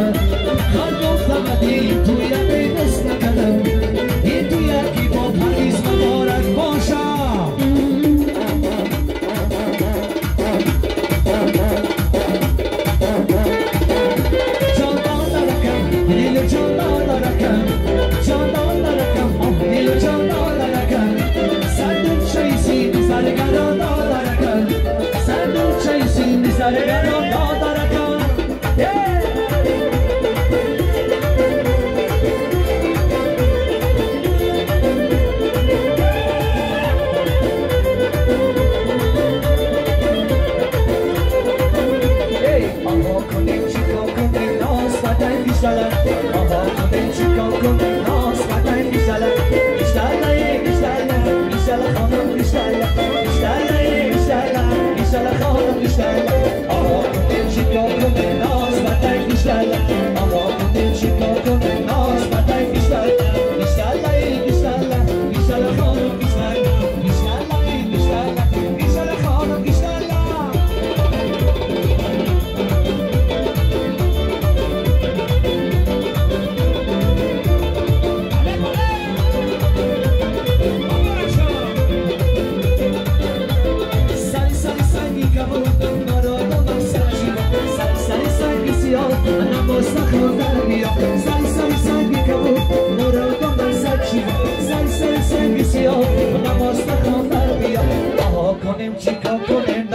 نکردم خان گفتم ادی توی بیدست نکردم این توی یکی با پریز مبارک باشم جاندان درکم دیل جاندان درکم جاندان درکم دیل جاندان درکم سندون چیزی نزرگران درکم سندون چیزی نزرگران درکم کنیم چیکار کنیم